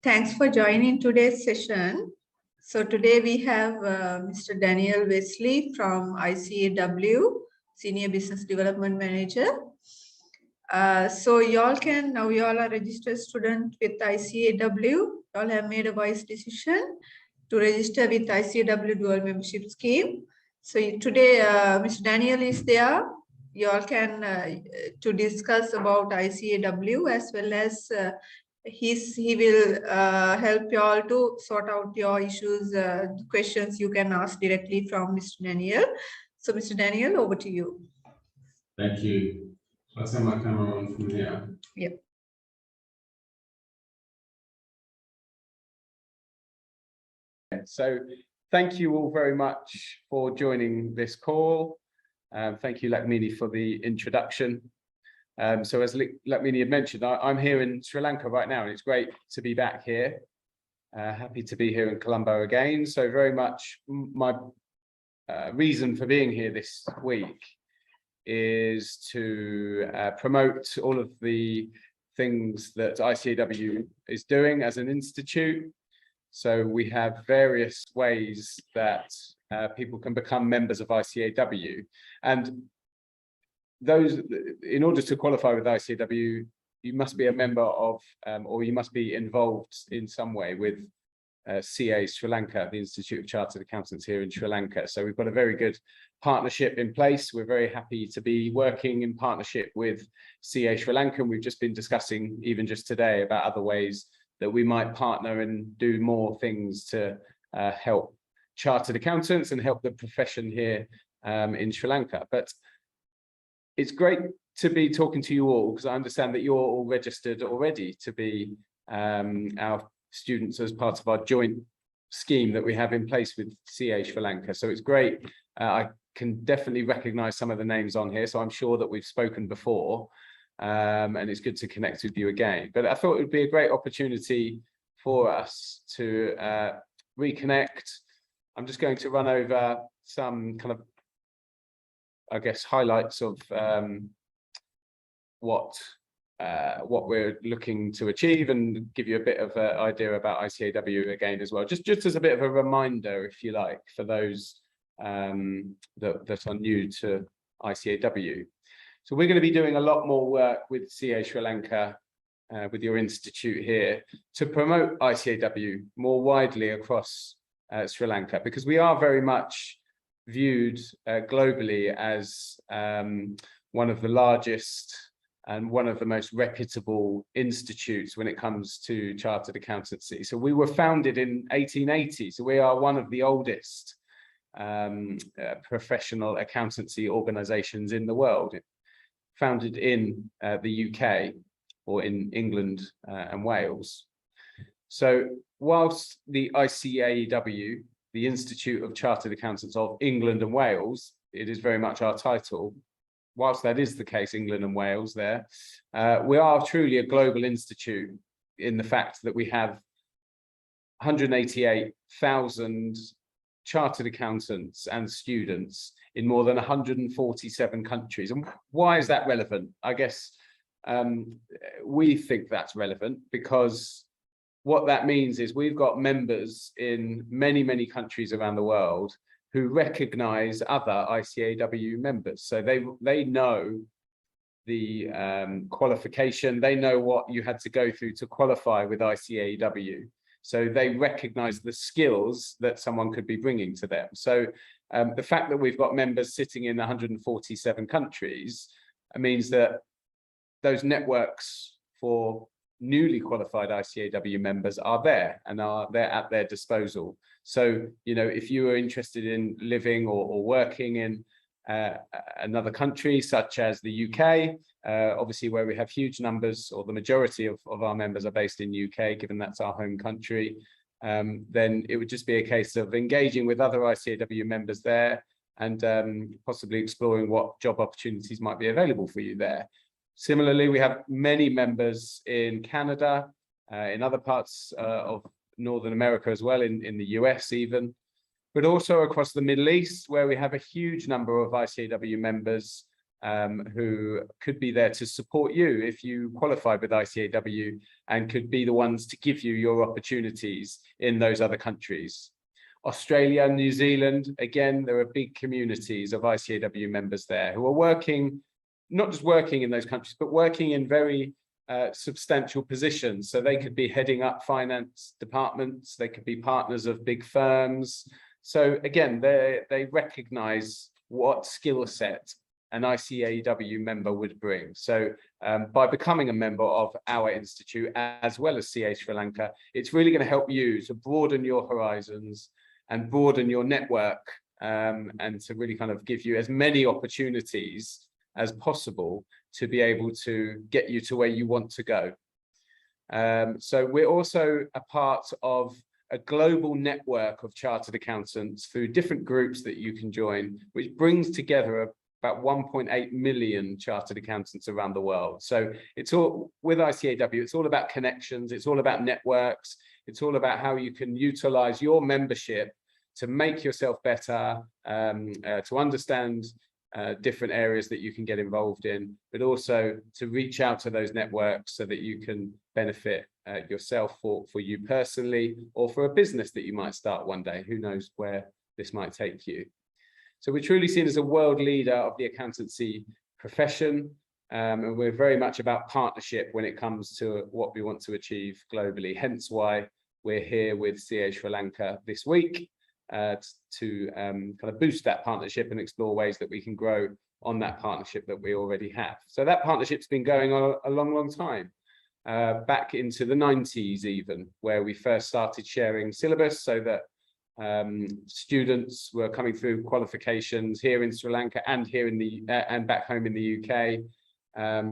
Thanks for joining today's session. So today we have Mr. Daniel Wesley from ICAEW, Senior Business Development Manager. So y'all are registered student with ICAEW. Y'all have made a wise decision to register with ICAEW dual membership scheme. So today Mr. Daniel is there. Y'all can to discuss about ICAEW as well as he will help you all to sort out your issues, questions you can ask directly from Mr. Daniel. So Mr. Daniel, over to you. Thank you. I'll turn my camera on from here. Yep. So thank you all very much for joining this call. Thank you, Lakmini, for the introduction. So as Lakmini had mentioned, I'm here in Sri Lanka right now, and it's great to be back here. Happy to be here in Colombo again. So very much my reason for being here this week is to promote all of the things that ICAEW is doing as an institute. So we have various ways that people can become members of ICAEW, and those, in order to qualify with ICAEW, you must be a member of, or you must be involved in some way with CA Sri Lanka, the Institute of Chartered Accountants here in Sri Lanka. So we've got a very good partnership in place. We're very happy to be working in partnership with CA Sri Lanka. And we've just been discussing, even just today, about other ways that we might partner and do more things to help chartered accountants and help the profession here in Sri Lanka. But it's great to be talking to you all, because I understand that you're all registered already to be our students as part of our joint scheme that we have in place with CA Sri Lanka. So it's great. I can definitely recognize some of the names on here, so I'm sure that we've spoken before, and it's good to connect with you again. But I thought it would be a great opportunity for us to reconnect. I'm just going to run over some kind of, I guess, highlights of what we're looking to achieve, and give you a bit of an idea about ICAEW again as well, just as a bit of a reminder, if you like, for those that are new to ICAEW. So we're going to be doing a lot more work with CA Sri Lanka, with your institute here, to promote ICAEW more widely across Sri Lanka, because we are very much viewed globally as one of the largest and one of the most reputable institutes when it comes to chartered accountancy. So we were founded in 1880, so we are one of the oldest professional accountancy organizations in the world, founded in the UK, or in England and Wales. So whilst the ICAEW, the Institute of Chartered Accountants of England and Wales, it is very much our title, whilst that is the case, England and Wales there, we are truly a global institute in the fact that we have 188,000 chartered accountants and students in more than 147 countries. And why is that relevant? I guess we think that's relevant because what that means is we've got members in many, many countries around the world who recognize other ICAEW members. So they know the qualification, they know what you had to go through to qualify with ICAEW. So they recognize the skills that someone could be bringing to them. So the fact that we've got members sitting in 147 countries means that those networks for newly qualified ICAEW members are there, and they're at their disposal. So, you know, if you are interested in living or working in another country, such as the UK, obviously where we have huge numbers, or the majority of our members are based in UK, given that's our home country, then it would just be a case of engaging with other ICAEW members there, and possibly exploring what job opportunities might be available for you there. Similarly, we have many members in Canada, in other parts of Northern America as well, in the US even, but also across the Middle East, where we have a huge number of ICAEW members who could be there to support you if you qualify with ICAEW, and could be the ones to give you your opportunities in those other countries. Australia, New Zealand, again, there are big communities of ICAEW members there who are working, not just working in those countries, but working in very substantial positions. So they could be heading up finance departments, they could be partners of big firms. So again, they recognize what skill set an ICAEW member would bring. So by becoming a member of our institute, as well as CA Sri Lanka, it's really going to help you to broaden your horizons and broaden your network, and to really kind of give you as many opportunities as possible to be able to get you to where you want to go. So we're also a part of a global network of chartered accountants through different groups that you can join, which brings together about 1.8 million chartered accountants around the world. So it's all, with ICAEW, it's all about connections, it's all about networks, it's all about how you can utilize your membership to make yourself better, to understand different areas that you can get involved in, but also to reach out to those networks so that you can benefit yourself for you personally, or for a business that you might start one day. Who knows where this might take you. So we're truly seen as a world leader of the accountancy profession, and we're very much about partnership when it comes to what we want to achieve globally. Hence why we're here with CA Sri Lanka this week, to kind of boost that partnership and explore ways that we can grow on that partnership that we already have. So that partnership's been going on a long time, back into the 90s even, where we first started sharing syllabus so that students were coming through qualifications here in Sri Lanka and here in the and back home in the UK,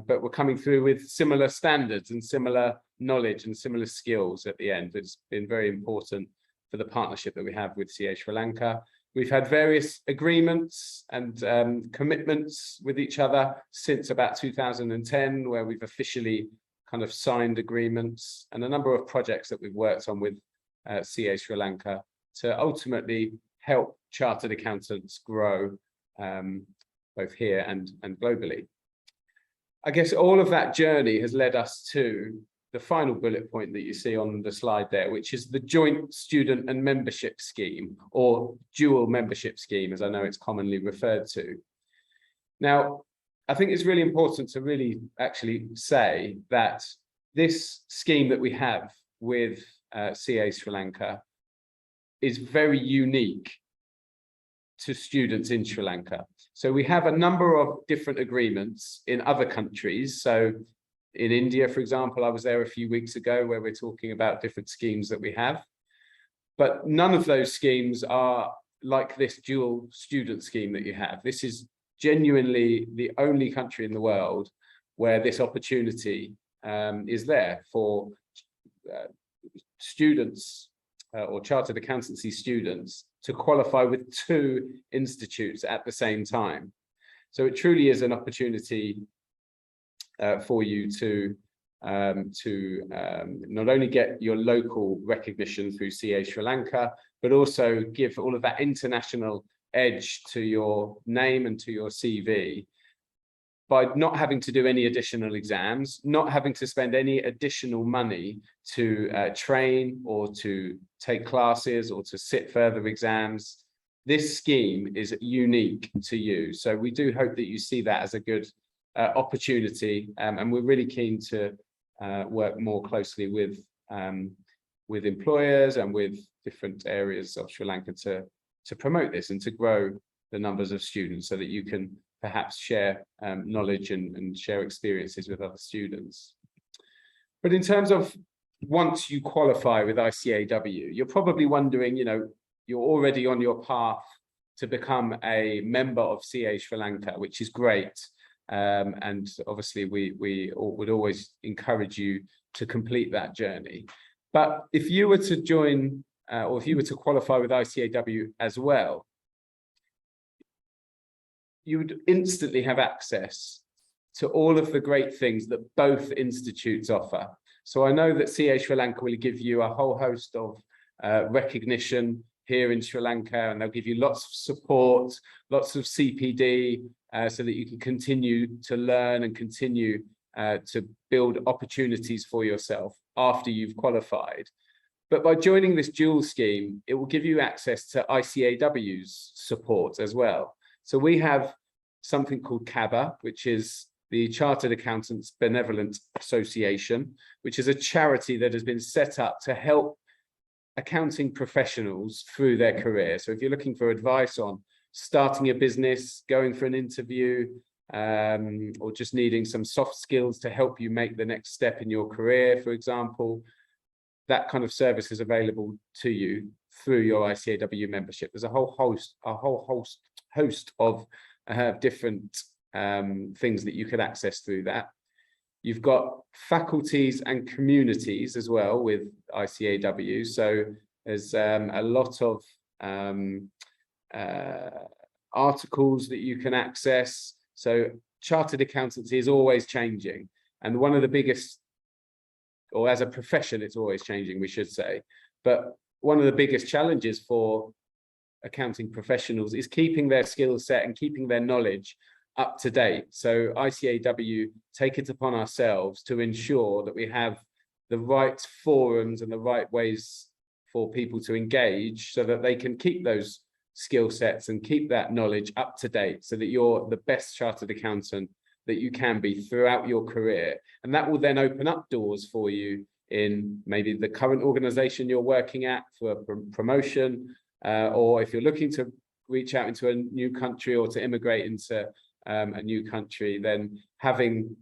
but we're coming through with similar standards and similar knowledge and similar skills at the end. It's been very important for the partnership that we have with CA Sri Lanka. We've had various agreements and commitments with each other since about 2010, where we've officially kind of signed agreements, and a number of projects that we've worked on with CA Sri Lanka to ultimately help chartered accountants grow, both here and globally. I guess all of that journey has led us to the final bullet point that you see on the slide there, which is the joint student and membership scheme, or dual membership scheme, as I know it's commonly referred to. Now, I think it's really important to really actually say that this scheme that we have with CA Sri Lanka is very unique to students in Sri Lanka. So we have a number of different agreements in other countries. So in India, for example, I was there a few weeks ago, where we're talking about different schemes that we have, but none of those schemes are like this dual student scheme that you have. This is genuinely the only country in the world where this opportunity is there for students or chartered accountancy students to qualify with 2 institutes at the same time. So it truly is an opportunity for you to not only get your local recognition through CA Sri Lanka, but also give all of that international edge to your name and to your CV, by not having to do any additional exams, not having to spend any additional money to train or to take classes or to sit further exams. This scheme is unique to you. So we do hope that you see that as a good opportunity, and we're really keen to work more closely with employers and with different areas of Sri Lanka to promote this and to grow the numbers of students, so that you can perhaps share knowledge and share experiences with other students. But in terms of once you qualify with ICAEW, you're probably wondering, you know, you're already on your path to become a member of CA Sri Lanka, which is great. And obviously we would always encourage you to complete that journey. But if you were to join, or if you were to qualify with ICAEW as well, you would instantly have access to all of the great things that both institutes offer. So I know that CA Sri Lanka will give you a whole host of recognition here in Sri Lanka, and they'll give you lots of support, lots of CPD, so that you can continue to learn and continue to build opportunities for yourself after you've qualified. But by joining this dual scheme, it will give you access to ICAEW's support as well. So we have something called CABA, which is the Chartered Accountants Benevolent Association, which is a charity that has been set up to help accounting professionals through their career. So if you're looking for advice on starting a business, going for an interview, or just needing some soft skills to help you make the next step in your career, for example, that kind of service is available to you through your ICAEW membership. There's a whole host of different things that you could access through that. You've got faculties and communities as well with ICAEW. So there's a lot of articles that you can access. So chartered accountancy is always changing. And one of the biggest, or as a profession, it's always changing, we should say. But one of the biggest challenges for accounting professionals is keeping their skill set and keeping their knowledge up to date. So ICAEW take it upon ourselves to ensure that we have the right forums and the right ways for people to engage so that they can keep those skill sets and keep that knowledge up to date so that you're the best chartered accountant that you can be throughout your career. And that will then open up doors for you in maybe the current organization you're working at for a promotion, or if you're looking to reach out into a new country or to immigrate into a new country, then having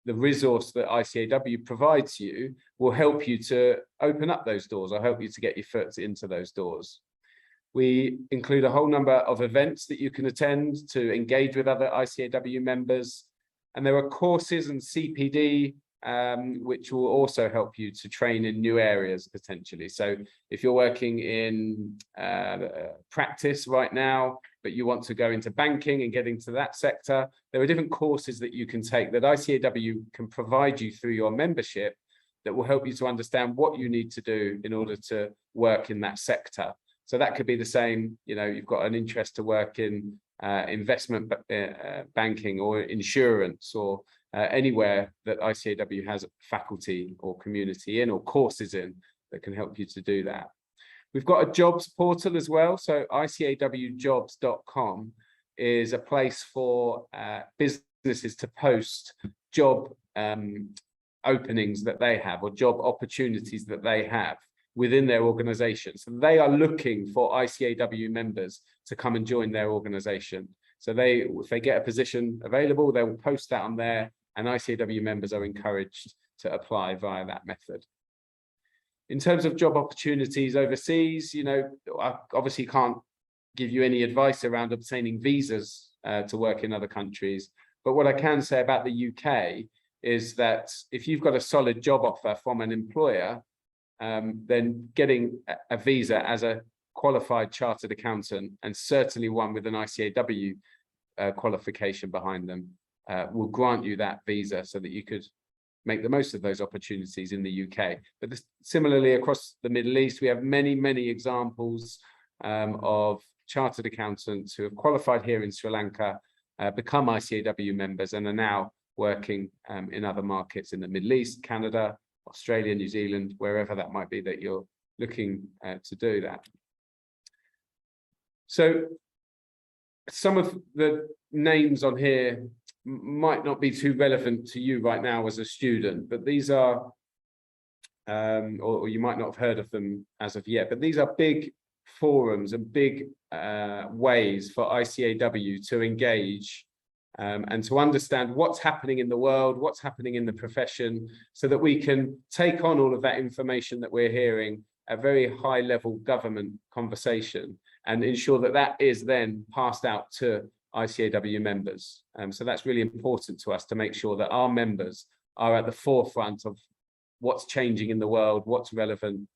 the resource that ICAEW provides you will help you to open up those doors or help you to get your foot into those doors. We include a whole number of events that you can attend to engage with other ICAEW members. And there are courses and CPD, which will also help you to train in new areas potentially. So if you're working in practice right now, but you want to go into banking and get into that sector, there are different courses that you can take that ICAEW can provide you through your membership that will help you to understand what you need to do in order to work in that sector. So that could be the same, you know, you've got an interest to work in investment banking or insurance or anywhere that ICAEW has faculty or community in or courses in that can help you to do that. We've got a jobs portal as well. So ICAEWjobs.com is a place for businesses to post job openings that they have or job opportunities that they have within their organization. So they are looking for ICAEW members to come and join their organization. So if they get a position available, they will post that on there, and ICAEW members are encouraged to apply via that method. In terms of job opportunities overseas, you know, I obviously can't give you any advice around obtaining visas to work in other countries. But what I can say about the UK is that if you've got a solid job offer from an employer, then getting a visa as a qualified chartered accountant, and certainly one with an ICAEW qualification behind them, will grant you that visa so that you could make the most of those opportunities in the UK. But similarly, across the Middle East, we have many, many examples of chartered accountants who have qualified here in Sri Lanka, become ICAEW members, and are now working in other markets in the Middle East, Canada, Australia, New Zealand, wherever that might be that you're looking to do that. So some of the names on here might not be too relevant to you right now as a student, but these are, or you might not have heard of them as of yet, but these are big forums and big ways for ICAEW to engage and to understand what's happening in the world, what's happening in the profession, so that we can take on all of that information that we're hearing, a very high level government conversation, and ensure that that is then passed out to ICAEW members. So that's really important to us, to make sure that our members are at the forefront of what's changing in the world, what's relevant,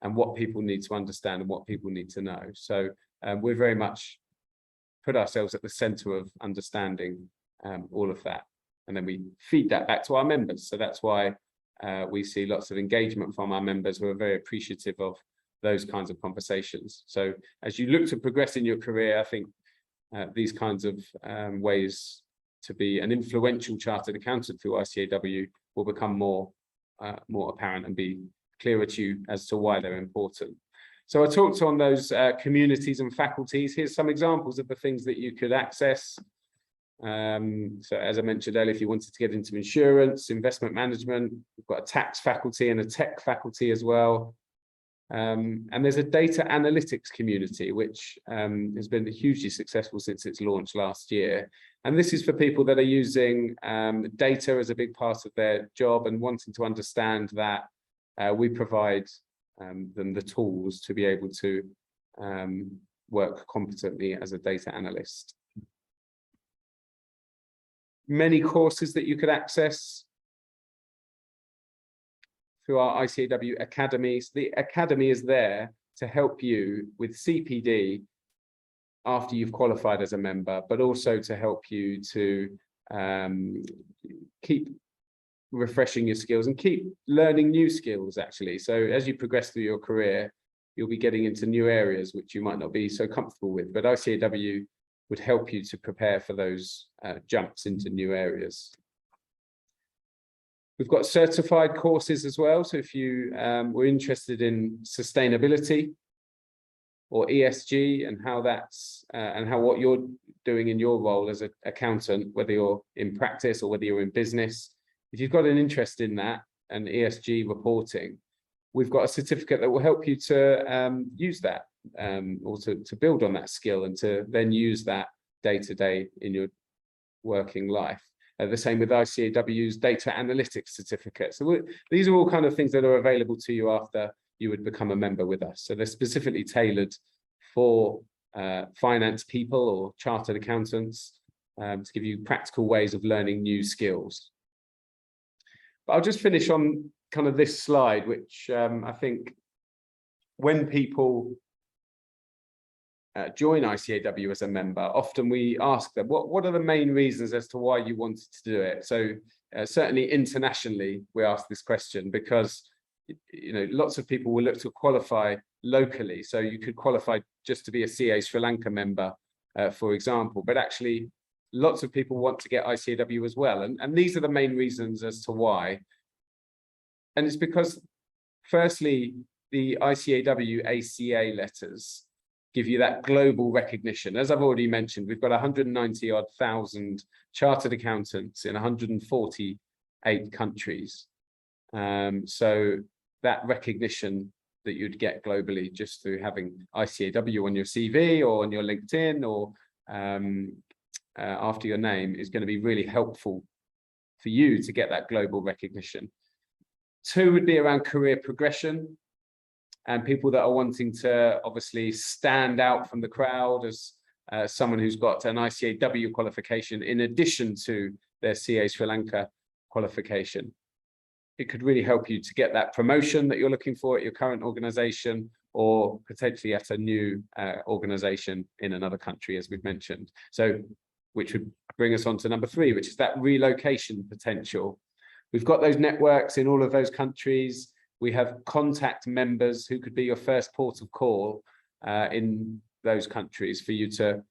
and what people need to understand and what people need to know. So we're very much put ourselves at the center of understanding all of that. And then we feed that back to our members. So that's why we see lots of engagement from our members who are very appreciative of those kinds of conversations. So as you look to progress in your career, I think these kinds of ways to be an influential chartered accountant through ICAEW will become more apparent and be clearer to you as to why they're important. So I talked on those communities and faculties. Here's some examples of the things that you could access. So as I mentioned earlier, if you wanted to get into insurance, investment management, we've got a tax faculty and a tech faculty as well. And there's a data analytics community, which has been hugely successful since its launch last year. And this is for people that are using data as a big part of their job and wanting to understand that we provide them the tools to be able to work competently as a data analyst. Many courses that you could access through our ICAEW Academy. So the Academy is there to help you with CPD after you've qualified as a member, but also to help you to keep refreshing your skills and keep learning new skills, actually. So as you progress through your career, you'll be getting into new areas which you might not be so comfortable with, but ICAEW would help you to prepare for those jumps into new areas. We've got certified courses as well. So if you were interested in sustainability or ESG and how that's and how what you're doing in your role as an accountant, whether you're in practice or whether you're in business, if you've got an interest in that and ESG reporting, we've got a certificate that will help you to use that or to build on that skill and to then use that day to day in your working life. The same with ICAEW's data analytics certificate. So these are all kind of things that are available to you after you would become a member with us. So they're specifically tailored for finance people or chartered accountants to give you practical ways of learning new skills. But I'll just finish on kind of this slide, which I think when people join ICAEW as a member, often we ask them, what are the main reasons as to why you wanted to do it? So certainly internationally, we ask this question because lots of people will look to qualify locally. So you could qualify just to be a CA Sri Lanka member, for example, but actually lots of people want to get ICAEW as well. And these are the main reasons as to why. And it's because, firstly, the ICAEW ACA letters give you that global recognition. As I've already mentioned, we've got 190-odd thousand chartered accountants in 148 countries. So that recognition that you'd get globally just through having ICAEW on your CV or on your LinkedIn or after your name is going to be really helpful for you to get that global recognition. 2 would be around career progression. And people that are wanting to obviously stand out from the crowd as someone who's got an ICAEW qualification in addition to their CA Sri Lanka qualification. It could really help you to get that promotion that you're looking for at your current organization or potentially at a new organization in another country, as we've mentioned. So, which would bring us on to number 3, which is that relocation potential. We've got those networks in all of those countries. We have contact members who could be your first port of call in those countries for you to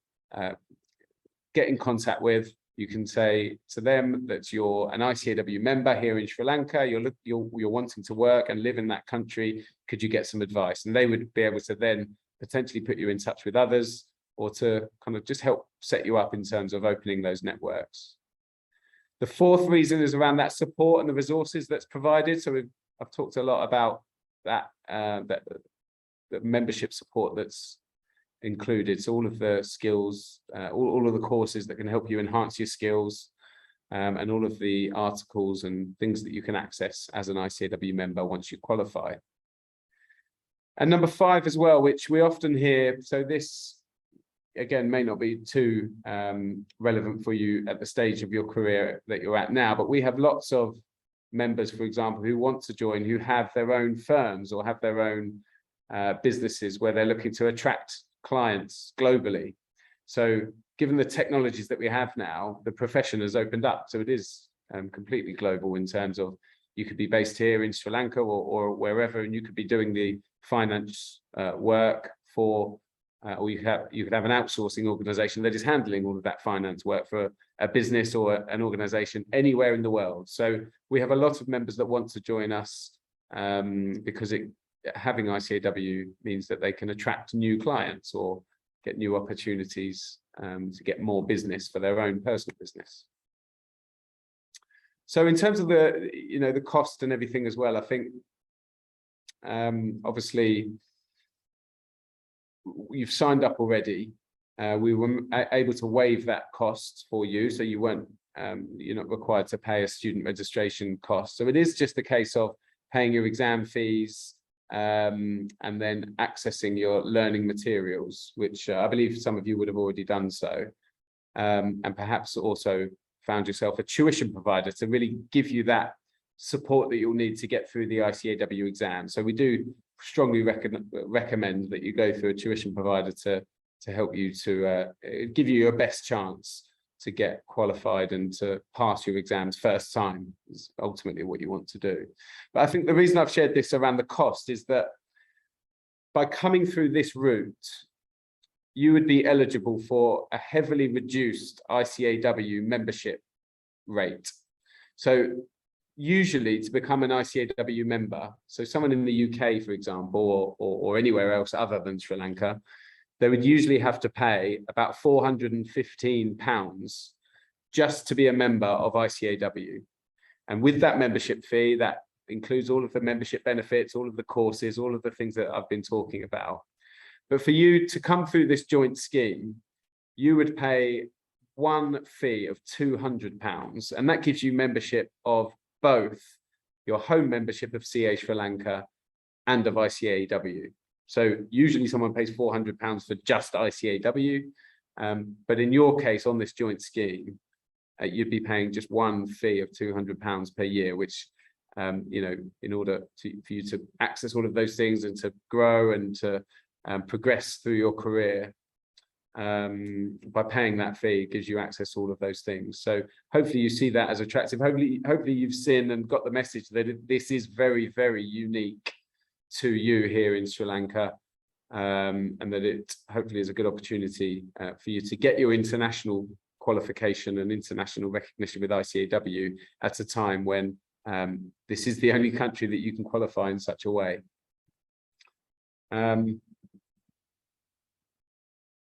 get in contact with. You can say to them that you're an ICAEW member here in Sri Lanka, you're wanting to work and live in that country. Could you get some advice? And they would be able to then potentially put you in touch with others or to kind of just help set you up in terms of opening those networks. The 4th reason is around that support and the resources that's provided. So I've talked a lot about that, the membership support that's included. So all of the skills, all of the courses that can help you enhance your skills, and all of the articles and things that you can access as an ICAEW member once you qualify. And number 5 as well, which we often hear, so this again may not be too relevant for you at the stage of your career that you're at now, but we have lots of members, for example, who want to join, who have their own firms or have their own businesses where they're looking to attract clients globally. So given the technologies that we have now, the profession has opened up. So it is completely global in terms of you could be based here in Sri Lanka or wherever, and you could be doing the finance work for, or you could have an outsourcing organization that is handling all of that finance work for a business or an organization anywhere in the world. So we have a lot of members that want to join us because having ICAEW means that they can attract new clients or get new opportunities to get more business for their own personal business. So in terms of the cost and everything as well, I think obviously you've signed up already. We were able to waive that cost for you, so you're not required to pay a student registration cost. So it is just a case of paying your exam fees and then accessing your learning materials, which I believe some of you would have already done so, and perhaps also found yourself a tuition provider to really give you that support that you'll need to get through the ICAEW exam. So we do strongly recommend that you go through a tuition provider to help you to give you your best chance to get qualified and to pass your exams first time is ultimately what you want to do. But I think the reason I've shared this around the cost is that by coming through this route, you would be eligible for a heavily reduced ICAEW membership rate. So usually to become an ICAEW member, so someone in the UK, for example, or anywhere else other than Sri Lanka, they would usually have to pay about £415 just to be a member of ICAEW. And with that membership fee, that includes all of the membership benefits, all of the courses, all of the things that I've been talking about. But for you to come through this joint scheme, you would pay one fee of £200, and that gives you membership of both your home membership of CA Sri Lanka and of ICAEW. So usually someone pays £400 for just ICAEW, but in your case on this joint scheme, you'd be paying just one fee of £200 per year, which in order for you to access all of those things and to grow and to progress through your career, by paying that fee gives you access to all of those things. So hopefully you see that as attractive. Hopefully you've seen and got the message that this is very, very unique to you here in Sri Lanka, and that it hopefully is a good opportunity for you to get your international qualification and international recognition with ICAEW at a time when this is the only country that you can qualify in such a way.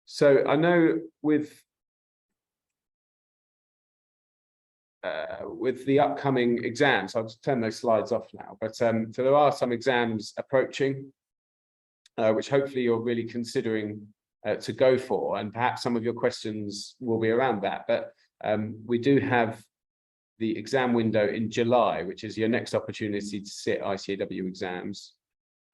So I know with the upcoming exams, I'll just turn those slides off now, but so there are some exams approaching, which hopefully you're really considering to go for, and perhaps some of your questions will be around that. But we do have the exam window in July, which is your next opportunity to sit ICAEW exams.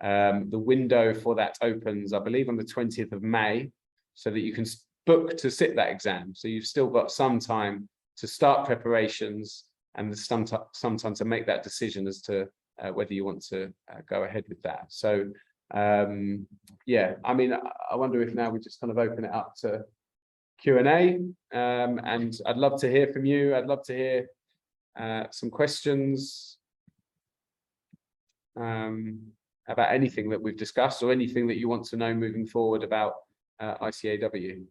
The window for that opens, I believe, on the 20th of May, so that you can book to sit that exam. So you've still got some time to start preparations and some time to make that decision as to whether you want to go ahead with that. So yeah, I mean, I wonder if now we just kind of open it up to Q&A, and I'd love to hear from you. I'd love to hear some questions about anything that we've discussed or anything that you want to know moving forward about ICAEW.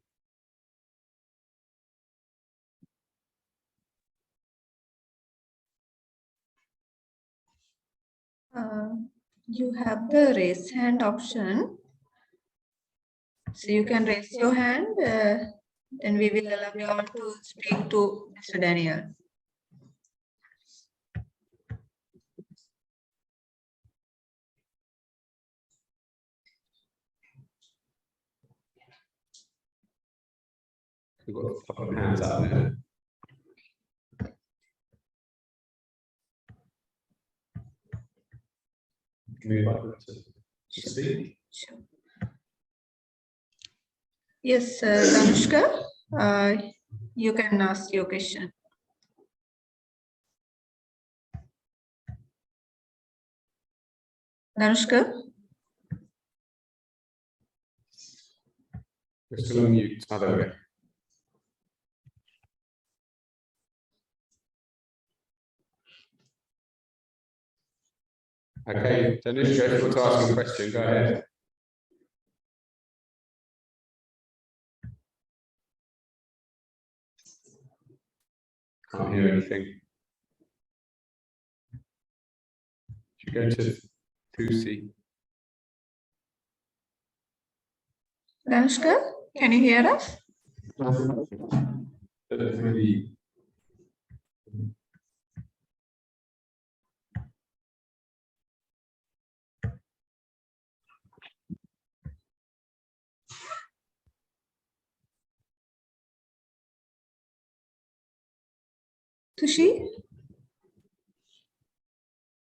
You have the raise hand option, so you can raise your hand, and we will allow you all to speak to Mr. Daniel. We've got a couple of hands up there. Sure. Yes, Danushka, you can ask your question. Danushka? We're still on mute. Oh, there we go. Okay, Danushka, if you want to ask a question, go ahead. Can't hear anything. Should go to Tusi. Danushka, can you hear us? Tushi,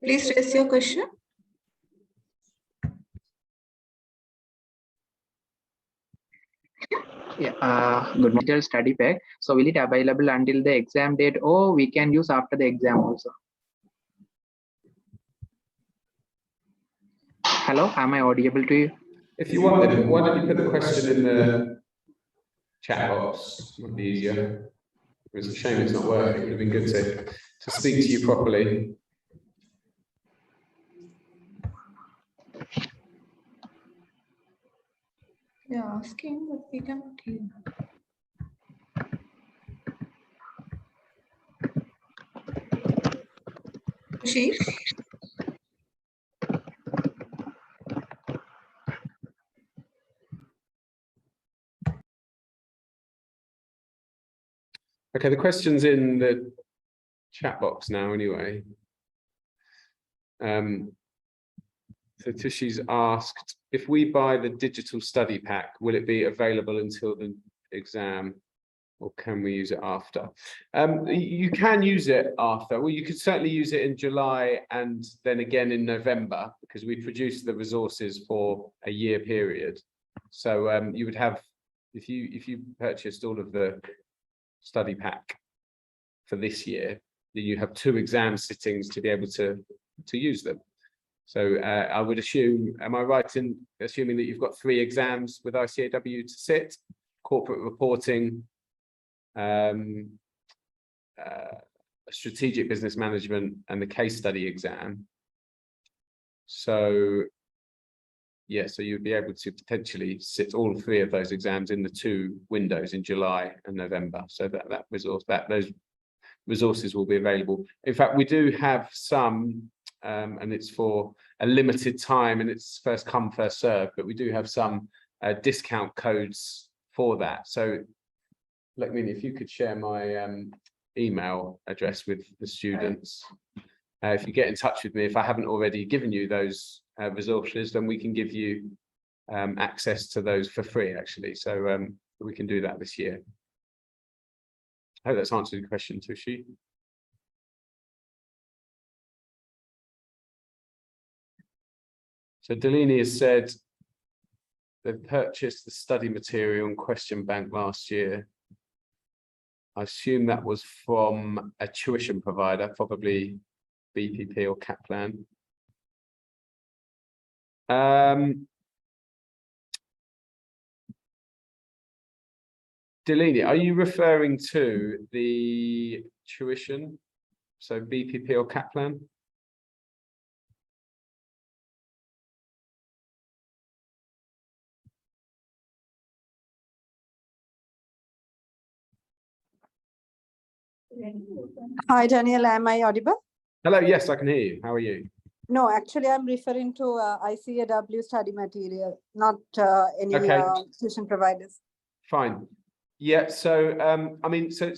please raise your question. Yeah, good morning. Study pack. So will it available until the exam date, or we can use after the exam also? Hello, am I audible to you? If you want, then why don't you put the question in the chat box? It would be easier. It's a shame it's not working. It would have been good to speak to you properly. Yeah, asking, but we cannot hear. Tushi? Okay, the question's in the chat box now anyway. So Tushi's asked, if we buy the digital study pack, will it be available until the exam, or can we use it after? You can use it after. Well, you could certainly use it in July and then again in November, because we produce the resources for a year period. So you would have, if you purchased all of the study pack for this year, then you have 2 exam sittings to be able to use them. So I would assume, am I right in assuming that you've got 3 exams with ICAEW to sit? Corporate reporting, strategic business management, and the case study exam. So yeah, so you'd be able to potentially sit all 3 of those exams in the 2 windows in July and November. So those resources will be available. In fact, we do have some, and it's for a limited time, and it's first come, first served, but we do have some discount codes for that. So let me, if you could share my email address with the students. If you get in touch with me, if I haven't already given you those resources, then we can give you access to those for free, actually. So we can do that this year. I hope that's answered your question, Tushi. So Delaney has said they've purchased the study material and question bank last year. I assume that was from a tuition provider, probably BPP or Kaplan. Delaney, are you referring to the tuition? So BPP or Kaplan? Hi, Daniel. Am I audible? Hello, yes, I can hear you. How are you? No, actually, I'm referring to ICAEW study material, not any Okay. tuition providers. Fine. Yeah, so I mean, so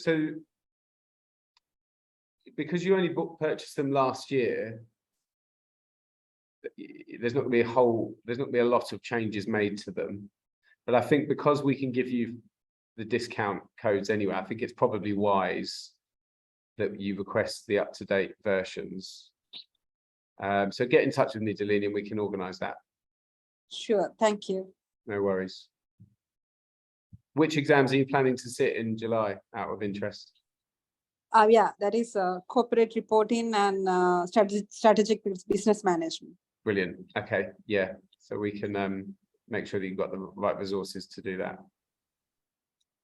because you only purchased them last year, there's not going to be a lot of changes made to them. But I think because we can give you the discount codes anyway, I think it's probably wise that you request the up-to-date versions. So get in touch with me, Delaney, and we can organize that. Sure, thank you. No worries. Which exams are you planning to sit in July, out of interest? Yeah, that is corporate reporting and strategic business management. Brilliant. Okay, yeah. So we can make sure that you've got the right resources to do that.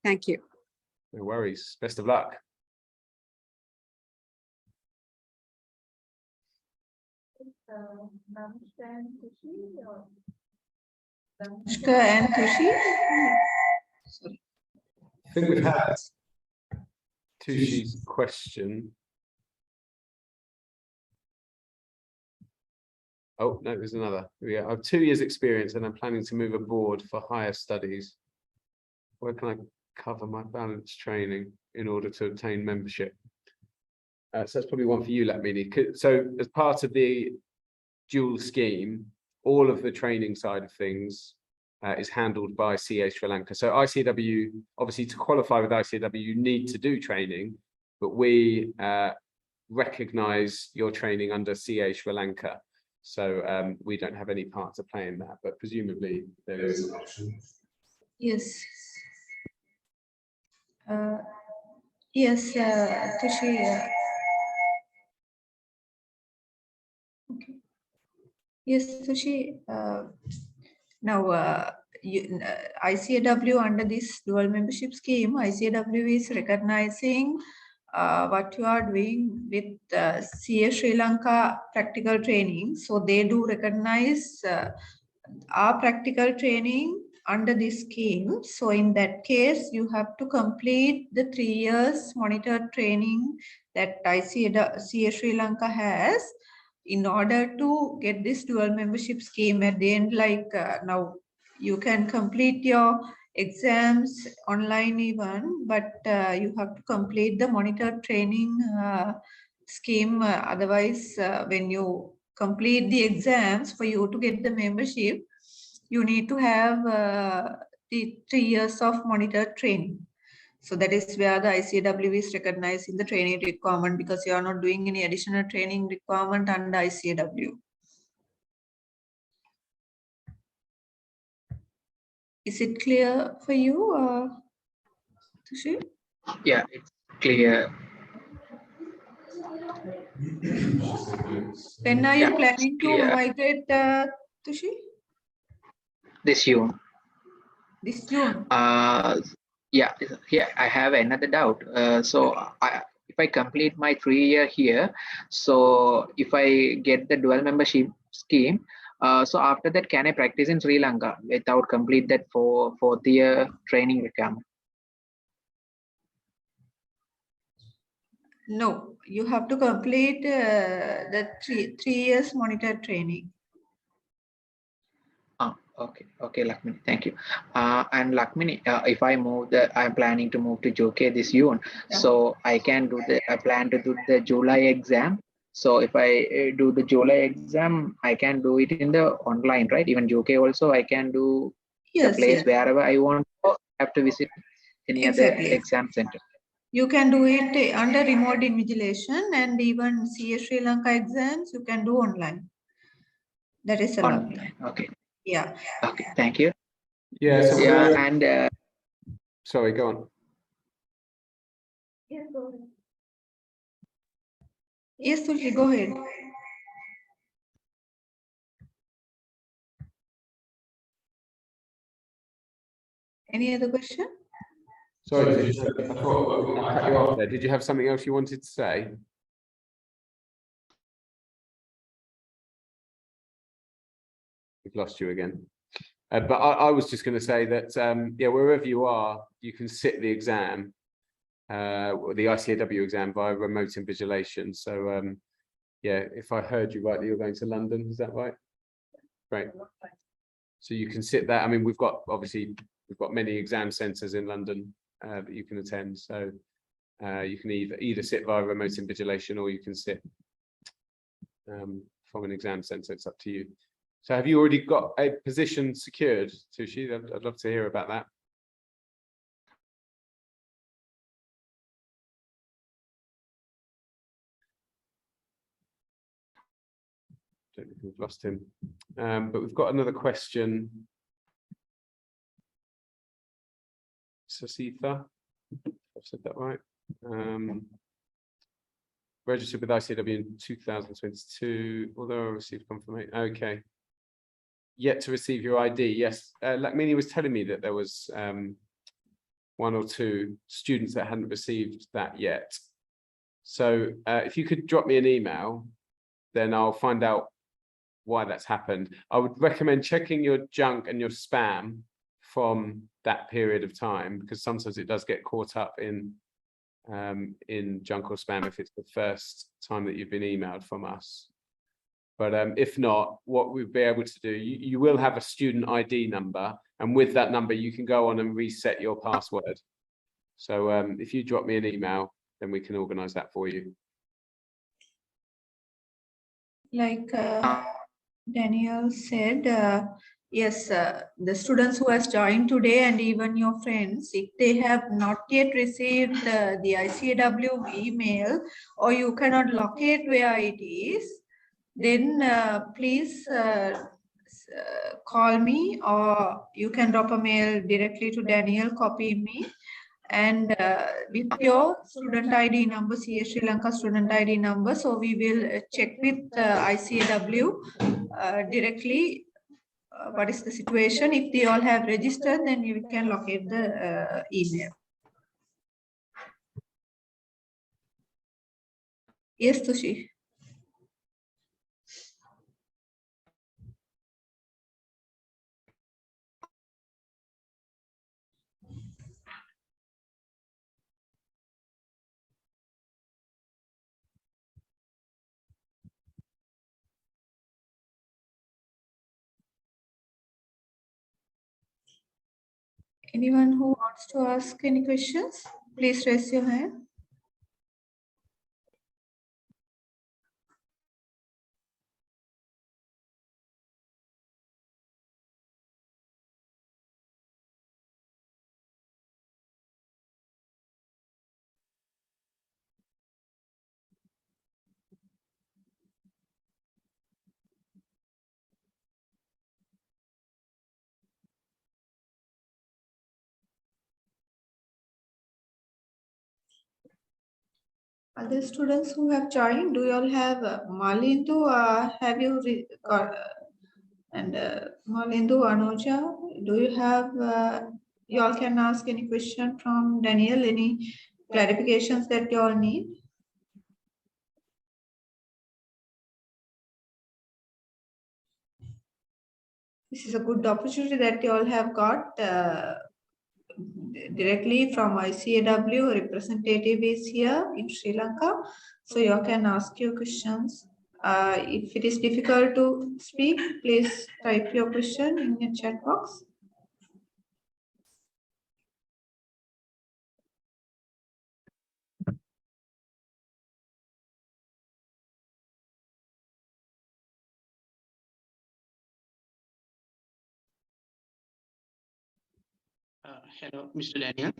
Thank you. No worries. Best of luck. Anushka and Tushi. Sorry. I think we've had Tushi's question. Oh, no, there's another. Yeah, I have 2 years experience and I'm planning to move abroad for higher studies. Where can I cover my balance training in order to obtain membership? So that's probably one for you, Lakmini. So as part of the dual scheme, all of the training side of things is handled by CA Sri Lanka. So ICAEW, obviously to qualify with ICAEW, you need to do training, but we recognize your training under CA Sri Lanka. So we don't have any part to play in that, but presumably there is an option. Yes. Yes, Tushi. Okay. Yes, Tushi. Now, ICAEW under this dual membership scheme, ICAEW is recognizing what you are doing with CA Sri Lanka practical training. So they do recognize our practical training under this scheme. So in that case, you have to complete the 3 years monitored training that CA Sri Lanka has in order to get this dual membership scheme. At the end, like now you can complete your exams online even, but you have to complete the monitored training scheme. Otherwise, when you complete the exams, for you to get the membership, you need to have the 3 years of monitored training. So that is where the ICAEW is recognizing the training requirement, because you are not doing any additional training requirement under ICAEW. Is it clear for you, Tushi? Yeah, it's clear. When are you Yeah, planning to clear. migrate, Tushi? This June. This June? Yeah, I have another doubt. If I complete my 3 year here, so if I get the dual membership scheme, so after that, can I practice in Sri Lanka without complete that fourth year training requirement? No, you have to complete the three years monitored training. Okay, Lakmini, thank you. And Lakmini, if I'm planning to move to UK this June, Yeah. so I plan to do the July exam. So if I do the July exam, I can do it in the online, right? Even UK also, I can do the place wherever I want. I have to visit any other exam center. You can do it under remote invigilation, and even CA Sri Lanka exams you can do online. That is allowed. Online. Okay. Yeah. Okay. Thank you. Yeah. So and sorry, go on. Yes, go ahead. Yes, Tulsi, go ahead. Any other question? Sorry, I cut you off there. Did you have something else you wanted to say? We've lost you again. But I was just going to say that, yeah, wherever you are, you can sit the exam, the ICAEW exam via remote invigilation. So, yeah, if I heard you rightly, you're going to London. Is that right? Great. So you can sit there. I mean, we've got many exam centres in London that you can attend. So you can either sit via remote invigilation or you can sit from an exam centre. It's up to you. So have you already got a position secured, Tushi? I'd love to hear about that. Don't think we've lost him. But we've got another question. Sasitha, I've said that right. Registered with ICAEW in 2022, although I received confirmation. Okay. Yet to receive your ID. Yes, Lakmini was telling me that there was 1 or 2 students that hadn't received that yet. So if you could drop me an email, then I'll find out why that's happened. I would recommend checking your junk and your spam from that period of time, because sometimes it does get caught up in junk or spam if it's the first time that you've been emailed from us. But if not, what we'll be able to do, you will have a student ID number, and with that number you can go on and reset your password. So if you drop me an email, then we can organize that for you. Like Daniel said, yes, the students who has joined today and even your friends, if they have not yet received the ICAEW email, or you cannot locate where it is, then please call me, or you can drop a mail directly to Daniel, copy me, and with your student ID number, CA Sri Lanka student ID number. So we will check with ICAEW directly what is the situation. If they all have registered, then you can locate the email. Yes, Tushi. Anyone who wants to ask any questions, please raise your hand. Other students who have joined, do you all have Malindu? Have you got and Malindu, Anuja? Do you have? You all can ask any question from Daniel. Any clarifications that you all need? This is a good opportunity that you all have got directly from ICAEW. Representative is here in Sri Lanka, so you all can ask your questions. If it is difficult to speak, please type your question in your chat box. Hello, Mr. Daniel.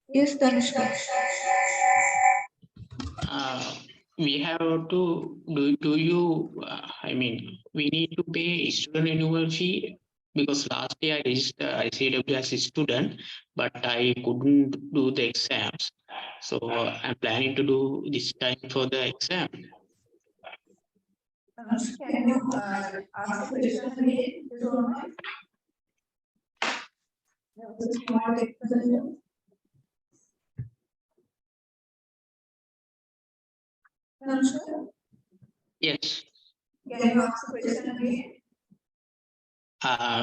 Yes, Dhanushka. We have to do you? I mean, we need to pay student renewal fee, because last year I registered ICAEW as a student, but I couldn't do the exams. So I'm planning to do this time for the exam. Can you ask the question again? You don't mind? Yes. Can you ask the question again?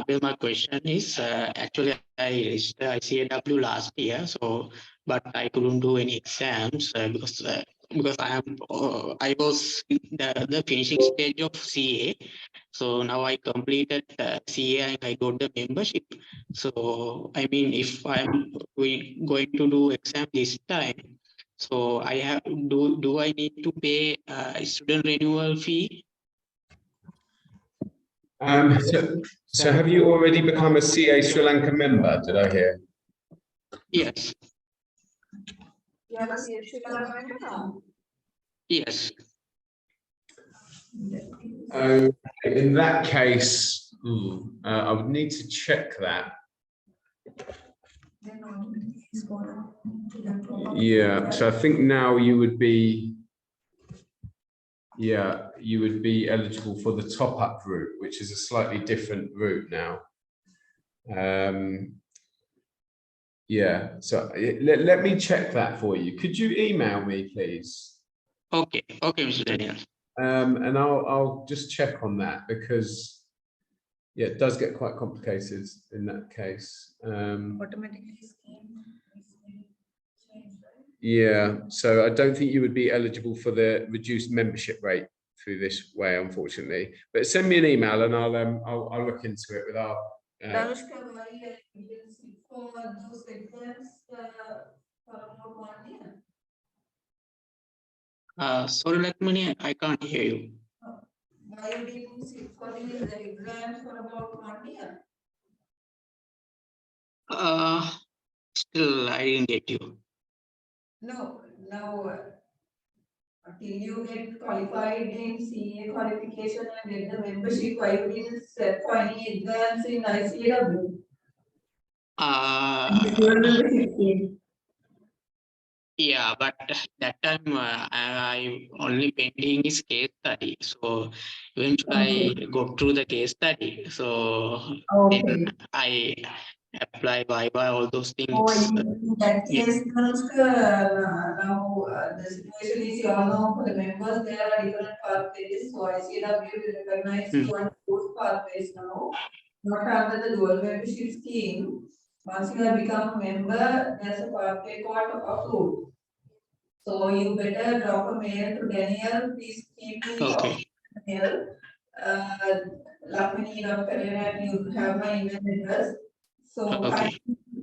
Well, my question is, actually I registered ICAEW last year, so but I couldn't do any exams because I was in the finishing stage of CA. So now I completed CA and I got the membership. So I mean, if I'm going to do exam this time, so I have do I need to pay student renewal fee? So have you already become a CA Sri Lanka member, did I hear? Yes. You have a CA Sri Lanka member now? Yes. In that case, I would need to check that. Yeah, so I think now you would be, you would be eligible for the top-up route, which is a slightly different route now. Yeah, so let me check that for you. Could you email me, please? Okay, okay, Mr. Daniel. And I'll just check on that, because yeah, it does get quite complicated in that case. Automatically scheme. Yeah, so I don't think you would be eligible for the reduced membership rate through this way, unfortunately. But send me an email and I'll look into it with our. Danushka, why agency for those exams for about 1 year? Sorry, Lakshmani, I can't hear you. Why you didn't sit for these exams for about 1 year? Still, I didn't get you. No, now until you get qualified in CA qualification and get the membership, why you didn't set for any exams in ICAEW? Yeah, but that time I only pending is case study. So eventually I go through the case study. So then I apply Viva, all those things. In that Yeah. case, now the situation is you all know for the members there are different pathways. So ICAEW will recognize you on both pathways now. Not under the dual membership scheme. Once you have become a member, there's a pathway called approved. So you better drop a mail to Daniel. Please keep me Okay. mail. Lakshmani.Pereira, you have my email address. So Okay.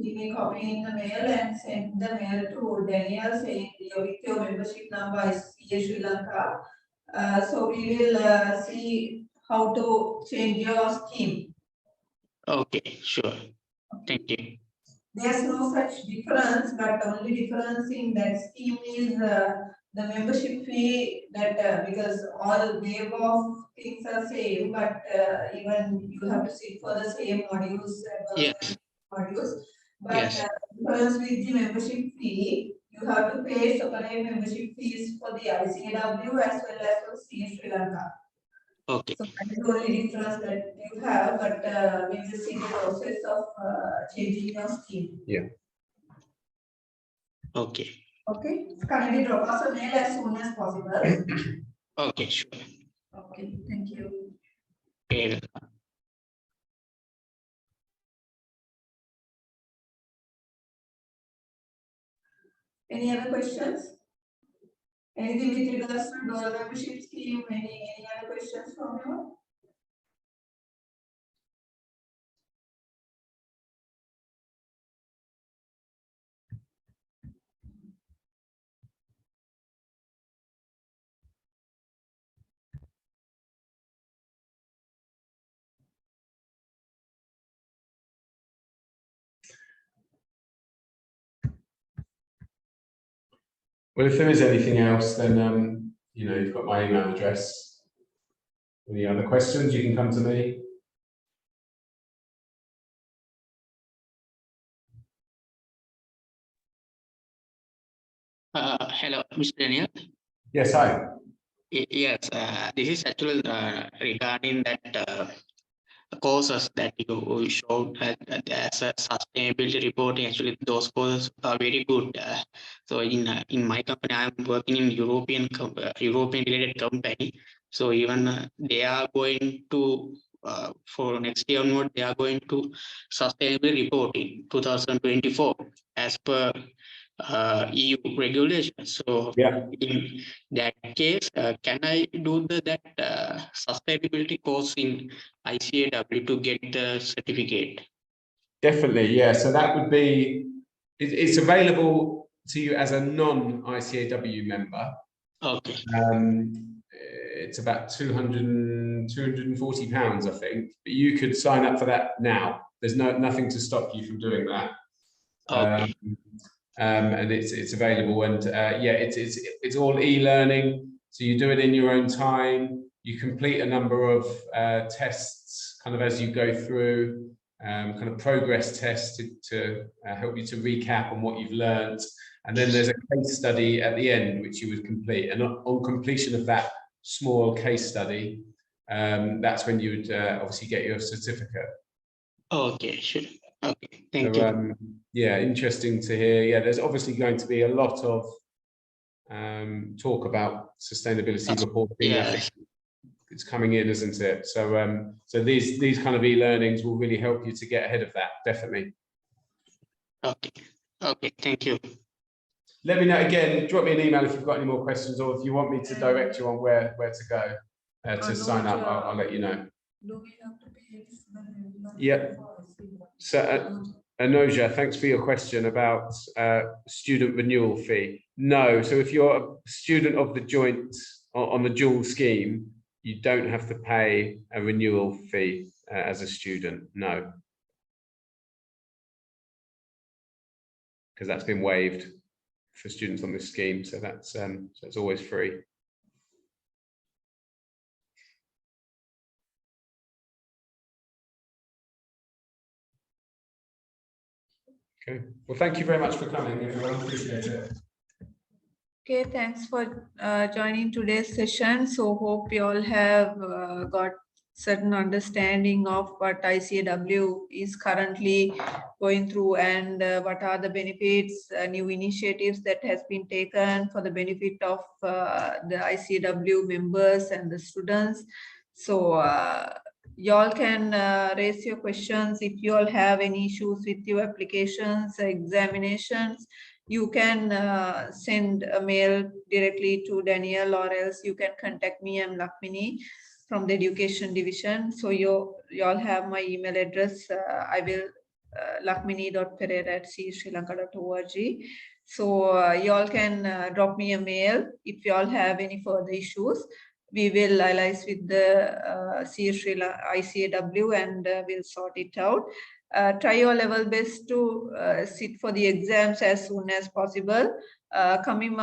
give me a copy in the mail and send the mail to Daniel saying with your membership number ICAEW Sri Lanka. So we will see how to change your scheme. Okay, sure. Thank you. There's no such difference, but only difference in that scheme is the membership fee that because all wave of things are same, but even you have to sit for the same modules, Yes. modules. But Yes. difference with the membership fee, you have to pay separate membership fees for the ICAEW as well as for CA Sri Lanka. Okay. So that is the only difference that you have, but we will see the process of changing your scheme. Yeah. Okay. Okay. Kindly drop us a mail as soon as possible. Okay, sure. Okay. Thank you. Okay. Any other questions? Anything with regards to dual membership scheme? Any other questions from you? Well, if there is anything else, then you know, you've got my email address. Any other questions, you can come to me. Hello, Mr. Daniel. Yes, hi. Yes, this is actually regarding that courses that you showed as a sustainability reporting. Actually, those courses are very good. So in my company, I'm working in European related company. So even they are going to for next year onward, they are going to sustainability reporting 2024 as per EU regulations. So Yeah, in that case, can I do that sustainability course in ICAEW to get the certificate? definitely. Yeah, so that would be, it's available to you as a non-ICAEW member. Okay. It's about 240 pounds, I think. But you could sign up for that now. There's nothing to stop you from doing that. Okay. And it's available, and yeah, it's all e-learning. So you do it in your own time. You complete a number of tests, kind of as you go through, kind of progress tests to help you to recap on what you've learned. And then there's a case study at the end, which you would complete. And on completion of that small case study, that's when you would obviously get your certificate. Okay, sure. Okay, thank So, you. yeah, interesting to hear. Yeah, there's obviously going to be a lot of talk about sustainability reporting. Yeah. It's coming in, isn't it? So, so these kind of e-learnings will really help you to get ahead of that, definitely. Okay. Okay, thank you. Let me know again. Drop me an email if you've got any more questions, or if you want me to direct you on where to go to sign up. I'll let you know. Do we have to pay this? Yeah. So, Anoja, thanks for your question about student renewal fee. No, so if you're a student of the joint on the dual scheme, you don't have to pay a renewal fee as a student. No, because that's been waived for students on this scheme. So that's so it's always free. Okay. Well, thank you very much for coming, everyone. Appreciate it. Okay, thanks for joining today's session. So hope you all have got certain understanding of what ICAEW is currently going through and what are the benefits, new initiatives that has been taken for the benefit of the ICAEW members and the students. So you all can raise your questions if you all have any issues with your applications, examinations. You can send a mail directly to Daniel, or else you can contact me. I'm Lakmini from the education division. So you all have my email address. I will lakmini.pereira@csrilanka.org. So you all can drop me a mail if you all have any further issues. We will liaise with the ICAEW and we'll sort it out. Try your level best to sit for the exams as soon as possible. The coming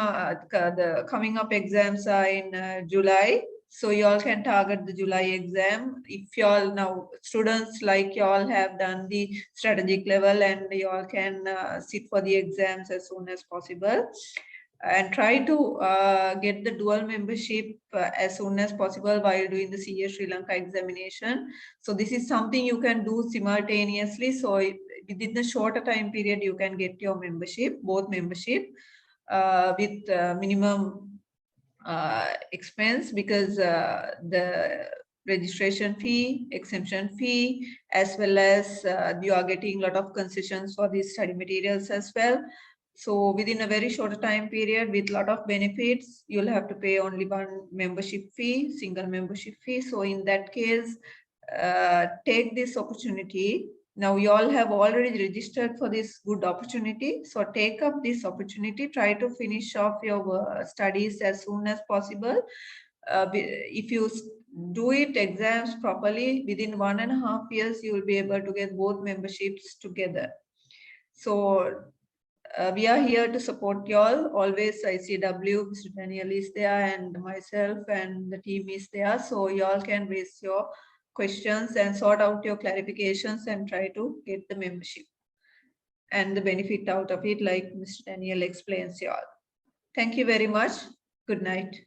up exams are in July, so you all can target the July exam. If you all now students like you all have done the strategic level, and you all can sit for the exams as soon as possible. And try to get the dual membership as soon as possible while doing the CA Sri Lanka examination. So this is something you can do simultaneously. So within the shorter time period, you can get your membership, both membership with minimum expense, because the registration fee, exemption fee, as well as you are getting a lot of concessions for these study materials as well. So within a very short time period with a lot of benefits, you'll have to pay only one membership fee, single membership fee. So in that case, take this opportunity. Now you all have already registered for this good opportunity. So take up this opportunity, try to finish off your studies as soon as possible. If you do it exams properly, within 1.5 years, you will be able to get both memberships together. So we are here to support y'all. Always ICAEW, Mr. Daniel is there, and myself and the team is there. So y'all can raise your questions and sort out your clarifications and try to get the membership and the benefit out of it, like Mr. Daniel explains y'all. Thank you very much. Good night.